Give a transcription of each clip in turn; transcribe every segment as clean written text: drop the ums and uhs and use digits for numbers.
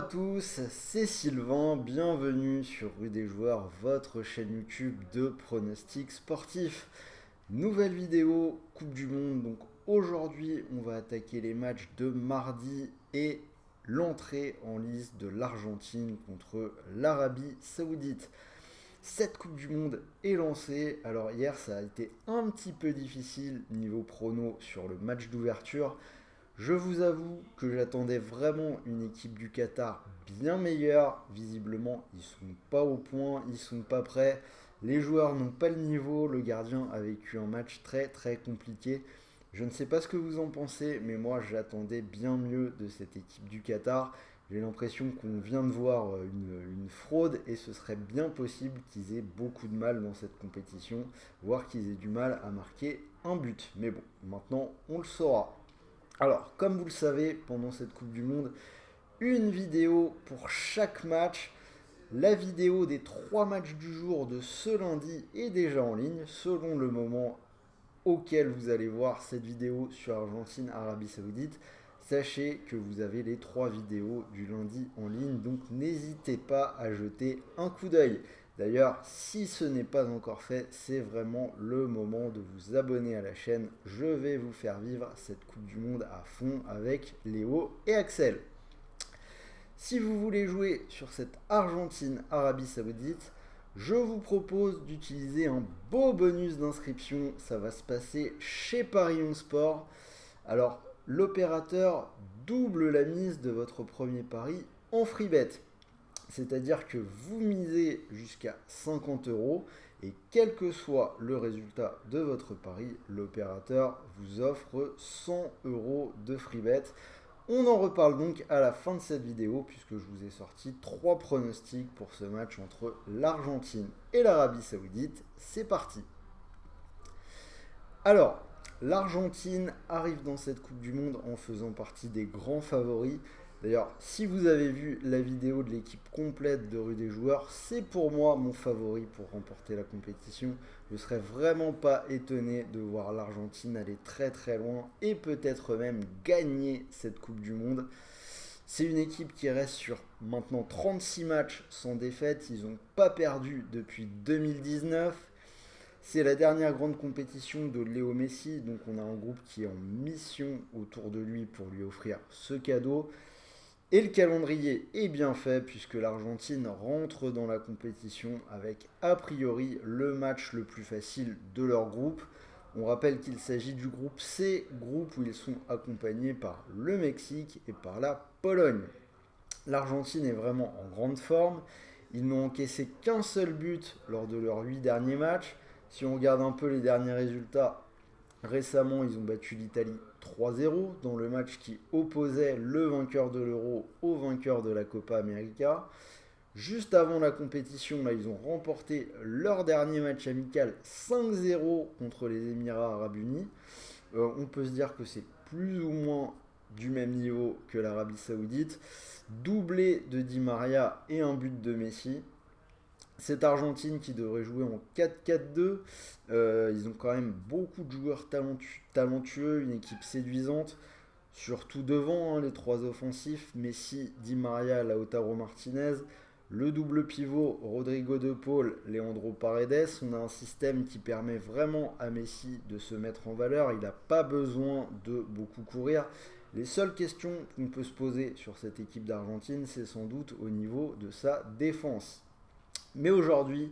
tous, c'est Sylvain, bienvenue sur Rue des Joueurs, votre chaîne YouTube de pronostics sportifs. Nouvelle vidéo, Coupe du Monde, donc aujourd'hui on va attaquer les matchs de mardi et l'entrée en lice de l'Argentine contre l'Arabie Saoudite. Cette Coupe du Monde est lancée, alors hier ça a été un petit peu difficile niveau prono sur le match d'ouverture. Je vous avoue que j'attendais vraiment une équipe du Qatar bien meilleure. Visiblement, ils sont pas au point, ils sont pas prêts. Les joueurs n'ont pas le niveau. Le gardien a vécu un match très très compliqué. Je ne sais pas ce que vous en pensez, mais moi j'attendais bien mieux de cette équipe du Qatar. J'ai l'impression qu'on vient de voir une fraude et ce serait bien possible qu'ils aient beaucoup de mal dans cette compétition, voire qu'ils aient du mal à marquer un but. Mais bon, maintenant on le saura. Alors, comme vous le savez, pendant cette Coupe du Monde, une vidéo pour chaque match. La vidéo des 3 matchs du jour de ce lundi est déjà en ligne, selon le moment auquel vous allez voir cette vidéo sur Argentine-Arabie Saoudite. Sachez que vous avez les 3 vidéos du lundi en ligne, donc n'hésitez pas à jeter un coup d'œil. D'ailleurs, si ce n'est pas encore fait, c'est vraiment le moment de vous abonner à la chaîne. Je vais vous faire vivre cette Coupe du Monde à fond avec Léo et Axel. Si vous voulez jouer sur cette Argentine-Arabie Saoudite, je vous propose d'utiliser un beau bonus d'inscription. Ça va se passer chez Paris On Sport. Alors, l'opérateur double la mise de votre premier pari en free bet. C'est-à-dire que vous misez jusqu'à 50 euros et quel que soit le résultat de votre pari, l'opérateur vous offre 100 euros de free bet. On en reparle donc à la fin de cette vidéo puisque je vous ai sorti 3 pronostics pour ce match entre l'Argentine et l'Arabie Saoudite. C'est parti. Alors, l'Argentine arrive dans cette Coupe du Monde en faisant partie des grands favoris. D'ailleurs, si vous avez vu la vidéo de l'équipe complète de Rue des Joueurs, c'est pour moi mon favori pour remporter la compétition. Je ne serais vraiment pas étonné de voir l'Argentine aller très très loin et peut-être même gagner cette Coupe du Monde. C'est une équipe qui reste sur maintenant 36 matchs sans défaite. Ils n'ont pas perdu depuis 2019. C'est la dernière grande compétition de Léo Messi, donc on a un groupe qui est en mission autour de lui pour lui offrir ce cadeau. Et le calendrier est bien fait puisque l'Argentine rentre dans la compétition avec a priori le match le plus facile de leur groupe. On rappelle qu'il s'agit du groupe C, groupe où ils sont accompagnés par le Mexique et par la Pologne. L'Argentine est vraiment en grande forme. Ils n'ont encaissé qu'un seul but lors de leurs 8 derniers matchs. Si on regarde un peu les derniers résultats, récemment ils ont battu l'Italie 3-0 dans le match qui opposait le vainqueur de l'Euro au vainqueur de la Copa América. Juste avant la compétition, là, ils ont remporté leur dernier match amical 5-0 contre les Émirats Arabes Unis. On peut se dire que c'est plus ou moins du même niveau que l'Arabie Saoudite. Doublé de Di Maria et un but de Messi. Cette Argentine qui devrait jouer en 4-4-2, ils ont quand même beaucoup de joueurs talentueux, une équipe séduisante, surtout devant les 3 offensifs, Messi, Di Maria, Lautaro Martinez, le double pivot Rodrigo De Paul, Leandro Paredes. On a un système qui permet vraiment à Messi de se mettre en valeur, il n'a pas besoin de beaucoup courir. Les seules questions qu'on peut se poser sur cette équipe d'Argentine, c'est sans doute au niveau de sa défense. Mais aujourd'hui,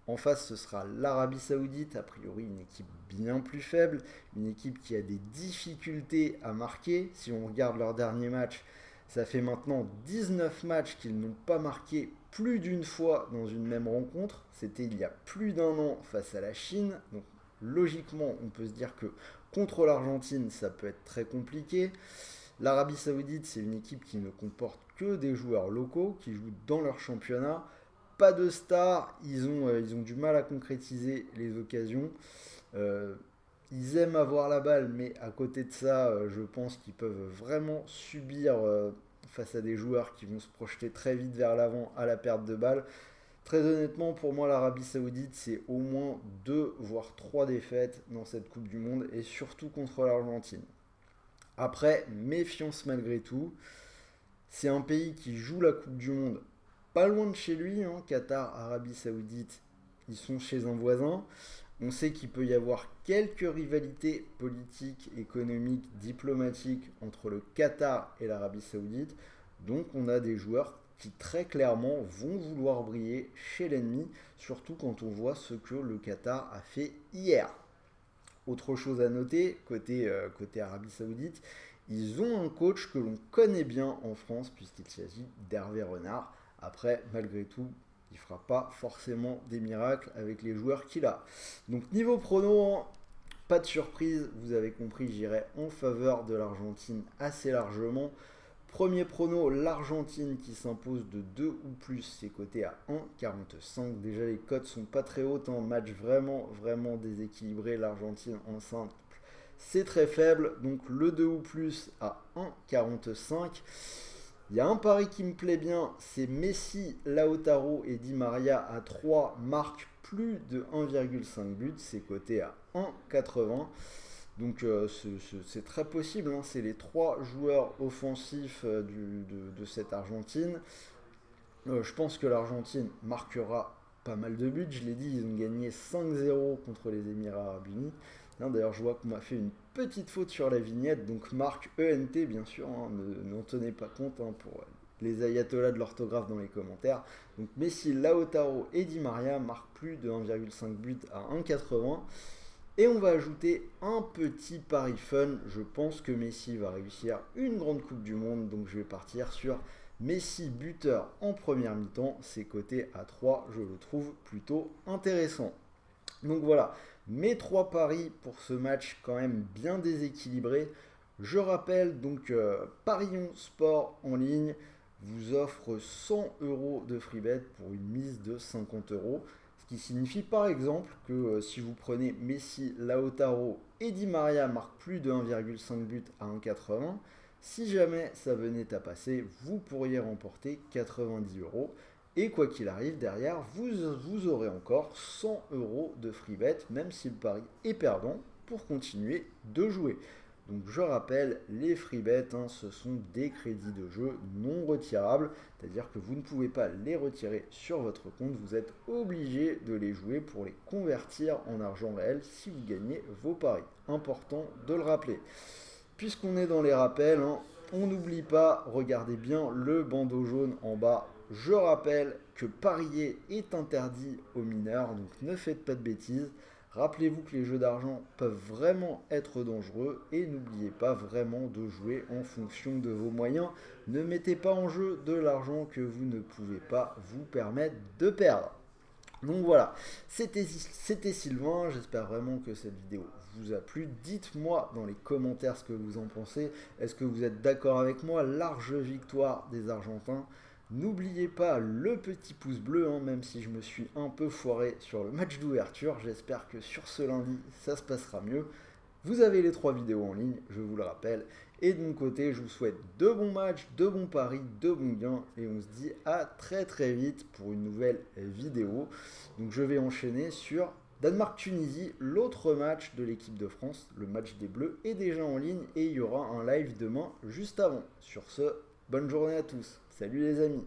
en face, ce sera l'Arabie Saoudite, a priori une équipe bien plus faible, une équipe qui a des difficultés à marquer. Si on regarde leur dernier match, ça fait maintenant 19 matchs qu'ils n'ont pas marqué plus d'une fois dans une même rencontre. C'était il y a plus d'un an face à la Chine. Donc logiquement, on peut se dire que contre l'Argentine, ça peut être très compliqué. L'Arabie Saoudite, c'est une équipe qui ne comporte que des joueurs locaux qui jouent dans leur championnat. Pas de stars, ils ont du mal à concrétiser les occasions. Ils aiment avoir la balle, mais à côté de ça, je pense qu'ils peuvent vraiment subir face à des joueurs qui vont se projeter très vite vers l'avant à la perte de balle. Très honnêtement, pour moi, l'Arabie Saoudite, c'est au moins 2 voire 3 défaites dans cette Coupe du Monde et surtout contre l'Argentine. Après, méfiance malgré tout. C'est un pays qui joue la Coupe du Monde pas loin de chez lui, hein, Qatar, Arabie Saoudite, ils sont chez un voisin. On sait qu'il peut y avoir quelques rivalités politiques, économiques, diplomatiques entre le Qatar et l'Arabie Saoudite. Donc on a des joueurs qui très clairement vont vouloir briller chez l'ennemi, surtout quand on voit ce que le Qatar a fait hier. Autre chose à noter, côté Arabie Saoudite, ils ont un coach que l'on connaît bien en France, puisqu'il s'agit d'Hervé Renard. Après, malgré tout, il ne fera pas forcément des miracles avec les joueurs qu'il a. Donc niveau prono, pas de surprise, vous avez compris, j'irai en faveur de l'Argentine assez largement. Premier prono, l'Argentine qui s'impose de 2 ou plus, c'est coté à 1,45. Déjà les cotes sont pas très hautes, un match vraiment déséquilibré. L'Argentine en simple, c'est très faible, donc le 2 ou plus à 1,45. Il y a un pari qui me plaît bien, c'est Messi, Lautaro et Di Maria à 3 marquent plus de 1,5 buts, c'est coté à 1,80. Donc c'est très possible, hein. C'est les 3 joueurs offensifs de cette Argentine. Je pense que l'Argentine marquera pas mal de buts, je l'ai dit, ils ont gagné 5-0 contre les Émirats Arabes Unis. D'ailleurs, je vois qu'on m'a fait une petite faute sur la vignette, donc marque ENT, bien sûr, hein, n'en tenez pas compte, hein, pour les ayatollahs de l'orthographe dans les commentaires. Donc Messi, Lautaro et Di Maria marquent plus de 1,5 but à 1,80. Et on va ajouter un petit pari fun. Je pense que Messi va réussir une grande Coupe du Monde, donc je vais partir sur Messi buteur en première mi-temps. C'est coté à 3, je le trouve plutôt intéressant. Donc voilà, mes 3 paris pour ce match quand même bien déséquilibré. Je rappelle donc Parion Sport en ligne vous offre 100 € de free bet pour une mise de 50 €. Ce qui signifie par exemple que si vous prenez Messi, Lautaro et Di Maria marquent plus de 1,5 but à 1,80, si jamais ça venait à passer, vous pourriez remporter 90 €. Et quoi qu'il arrive, derrière, vous aurez encore 100 € de free bet, même si le pari est perdant, pour continuer de jouer. Donc je rappelle, les free bets, hein, ce sont des crédits de jeu non retirables, c'est-à-dire que vous ne pouvez pas les retirer sur votre compte, vous êtes obligé de les jouer pour les convertir en argent réel si vous gagnez vos paris. Important de le rappeler. Puisqu'on est dans les rappels, hein, on n'oublie pas, regardez bien le bandeau jaune en bas. Je rappelle que parier est interdit aux mineurs, donc ne faites pas de bêtises. Rappelez-vous que les jeux d'argent peuvent vraiment être dangereux et n'oubliez pas vraiment de jouer en fonction de vos moyens. Ne mettez pas en jeu de l'argent que vous ne pouvez pas vous permettre de perdre. Donc voilà, c'était Sylvain, j'espère vraiment que cette vidéo vous a plu. Dites-moi dans les commentaires ce que vous en pensez. Est-ce que vous êtes d'accord avec moi? Large victoire des Argentins. N'oubliez pas le petit pouce bleu, hein, même si je me suis un peu foiré sur le match d'ouverture. J'espère que sur ce lundi, ça se passera mieux. Vous avez les 3 vidéos en ligne, je vous le rappelle. Et de mon côté, je vous souhaite de bons matchs, de bons paris, de bons gains. Et on se dit à très vite pour une nouvelle vidéo. Donc je vais enchaîner sur Danemark-Tunisie, l'autre match de l'équipe de France. Le match des Bleus est déjà en ligne et il y aura un live demain juste avant. Sur ce, bonne journée à tous. Salut les amis.